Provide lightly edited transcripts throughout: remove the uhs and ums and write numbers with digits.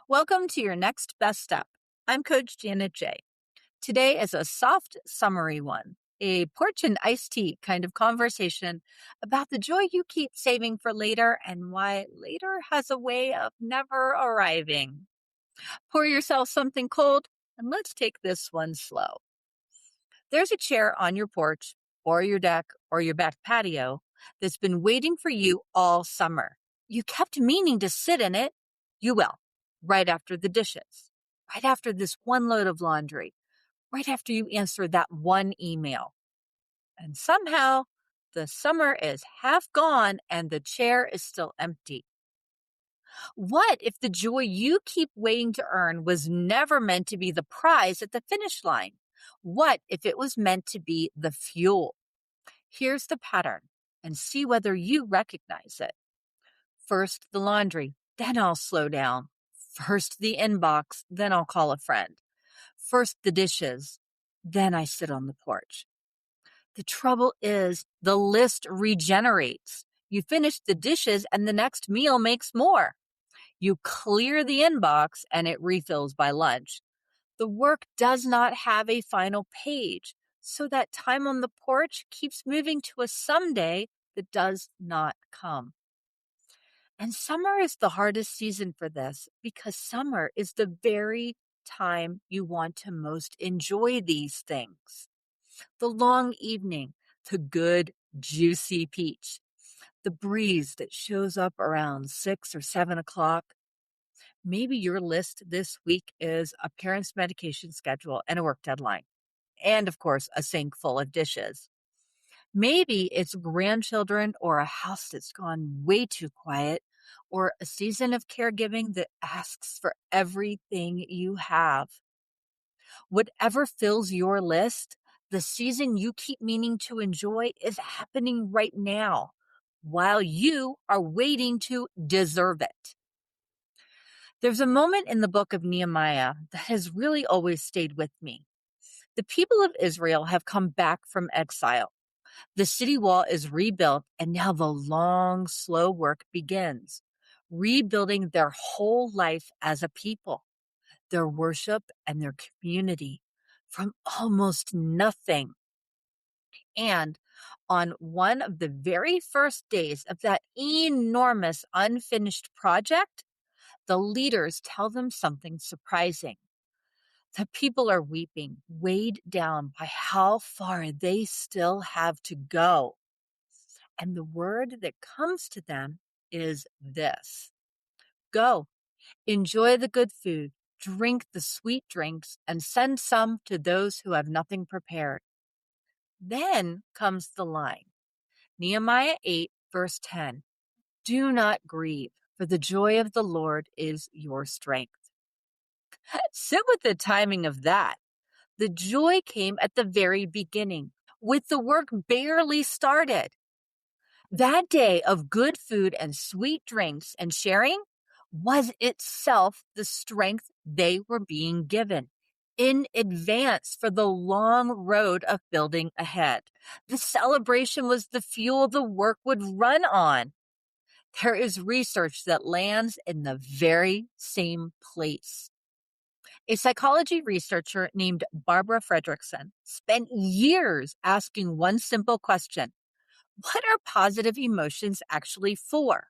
Welcome to your next best step. I'm Coach Janet J. Today is a soft, summery one, a porch and iced tea kind of conversation about the joy you keep saving for later and why later has a way of never arriving. Pour yourself something cold and let's take this one slow. There's a chair on your porch or your deck or your back patio that's been waiting for you all summer. You kept meaning to sit in it. You will, right after the dishes, right after this one load of laundry, right after you answer that one email. And somehow the summer is half gone and the chair is still empty. What if the joy you keep waiting to earn was never meant to be the prize at the finish line? What if it was meant to be the fuel? Here's the pattern and see whether you recognize it. First, the laundry, then I'll slow down. First, the inbox, then I'll call a friend. First, the dishes, then I sit on the porch. The trouble is, the list regenerates. You finish the dishes, and the next meal makes more. You clear the inbox, and it refills by lunch. The work does not have a final page, so that time on the porch keeps moving to a someday that does not come. And summer is the hardest season for this because summer is the very time you want to most enjoy these things. The long evening, the good, juicy peach, the breeze that shows up around 6 or 7 o'clock. Maybe your list this week is a parent's medication schedule and a work deadline. And of course, a sink full of dishes. Maybe it's grandchildren or a house that's gone way too quiet or a season of caregiving that asks for everything you have. Whatever fills your list, the season you keep meaning to enjoy is happening right now while you are waiting to deserve it. There's a moment in the book of Nehemiah that has really always stayed with me. The people of Israel have come back from exile. The city wall is rebuilt, and now the long, slow work begins, rebuilding their whole life as a people, their worship and their community from almost nothing. And on one of the very first days of that enormous unfinished project, the leaders tell them something surprising. The people are weeping, weighed down by how far they still have to go. And the word that comes to them is this: go, enjoy the good food, drink the sweet drinks, and send some to those who have nothing prepared. Then comes the line, Nehemiah 8, verse 10. Do not grieve, for the joy of the Lord is your strength. Sit with the timing of that. The joy came at the very beginning, with the work barely started. That day of good food and sweet drinks and sharing was itself the strength they were being given in advance for the long road of building ahead. The celebration was the fuel the work would run on. There is research that lands in the very same place. A psychology researcher named Barbara Fredrickson spent years asking one simple question: what are positive emotions actually for?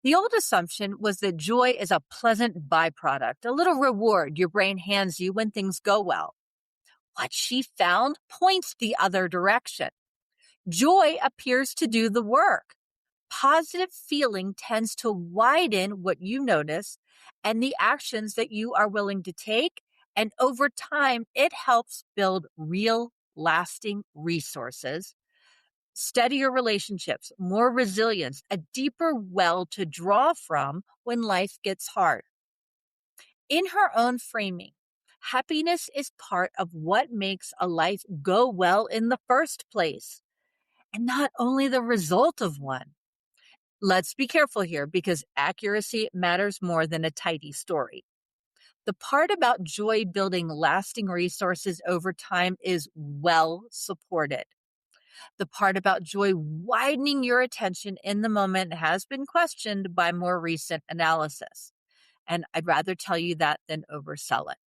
The old assumption was that joy is a pleasant byproduct, a little reward your brain hands you when things go well. What she found points the other direction. Joy appears to do the work. Positive feeling tends to widen what you notice and the actions that you are willing to take, and over time, it helps build real, lasting resources, steadier relationships, more resilience, a deeper well to draw from when life gets hard. In her own framing, happiness is part of what makes a life go well in the first place, and not only the result of one. Let's be careful here because accuracy matters more than a tidy story. The part about joy building lasting resources over time is well supported. The part about joy widening your attention in the moment has been questioned by more recent analysis. And I'd rather tell you that than oversell it.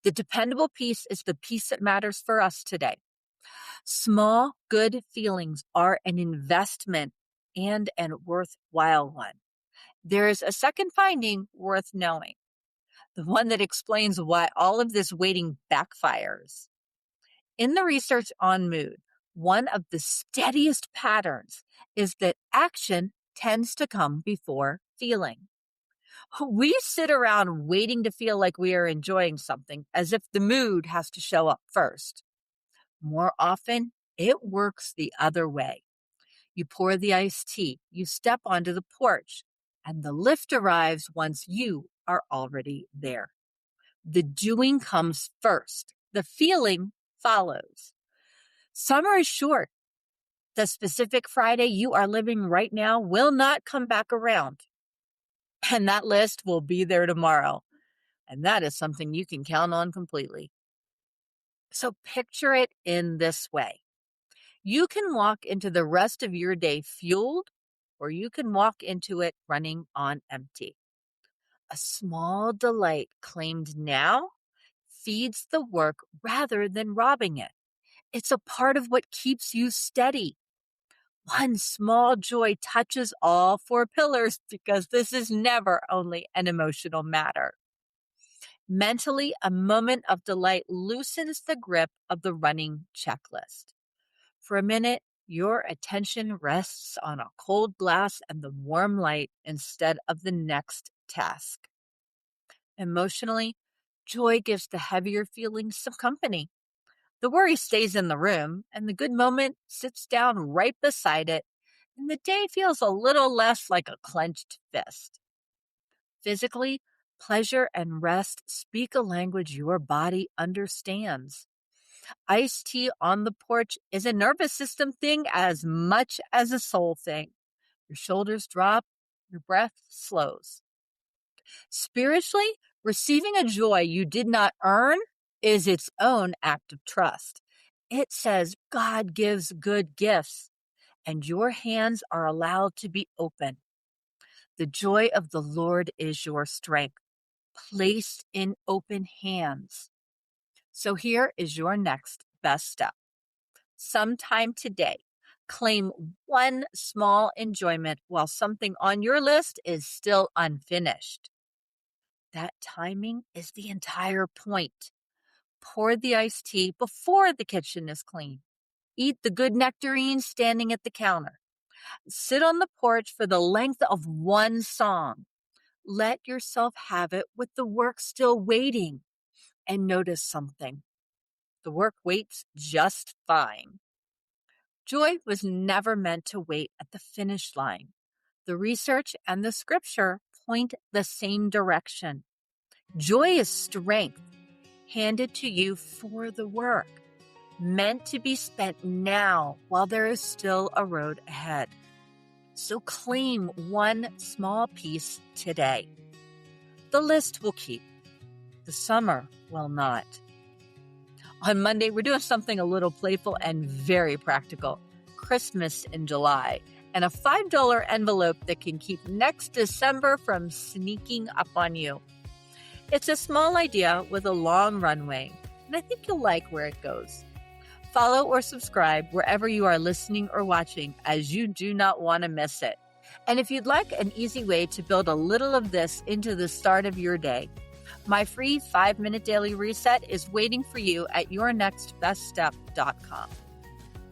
The dependable piece is the piece that matters for us today. Small, good feelings are an investment and a worthwhile one. There is a second finding worth knowing, the one that explains why all of this waiting backfires. In the research on mood, one of the steadiest patterns is that action tends to come before feeling. We sit around waiting to feel like we are enjoying something as if the mood has to show up first. More often, it works the other way. You pour the iced tea, you step onto the porch, and the lift arrives once you are already there. The doing comes first. The feeling follows. Summer is short. The specific Friday you are living right now will not come back around. And that list will be there tomorrow. And that is something you can count on completely. So picture it in this way. You can walk into the rest of your day fueled, or you can walk into it running on empty. A small delight claimed now feeds the work rather than robbing it. It's a part of what keeps you steady. One small joy touches all four pillars because this is never only an emotional matter. Mentally, a moment of delight loosens the grip of the running checklist. For a minute, your attention rests on a cold glass and the warm light instead of the next task. Emotionally, joy gives the heavier feelings some company. The worry stays in the room, and the good moment sits down right beside it, and the day feels a little less like a clenched fist. Physically, pleasure and rest speak a language your body understands. Iced tea on the porch is a nervous system thing as much as a soul thing. Your shoulders drop, your breath slows. Spiritually, receiving a joy you did not earn is its own act of trust. It says God gives good gifts, and your hands are allowed to be open. The joy of the Lord is your strength, placed in open hands. So here is your next best step. Sometime today, claim one small enjoyment while something on your list is still unfinished. That timing is the entire point. Pour the iced tea before the kitchen is clean. Eat the good nectarines standing at the counter. Sit on the porch for the length of one song. Let yourself have it with the work still waiting. And notice something. The work waits just fine. Joy was never meant to wait at the finish line. The research and the scripture point the same direction. Joy is strength handed to you for the work, meant to be spent now while there is still a road ahead. So claim one small piece today. The list will keep. The summer will not. On Monday, we're doing something a little playful and very practical. Christmas in July, and a $5 envelope that can keep next December from sneaking up on you. It's a small idea with a long runway, and I think you'll like where it goes. Follow or subscribe wherever you are listening or watching, as you do not want to miss it. And if you'd like an easy way to build a little of this into the start of your day, my free 5-minute daily reset is waiting for you at yournextbeststep.com.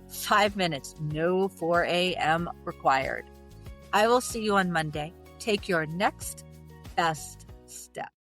5 minutes, no 4 a.m. required. I will see you on Monday. Take your next best step.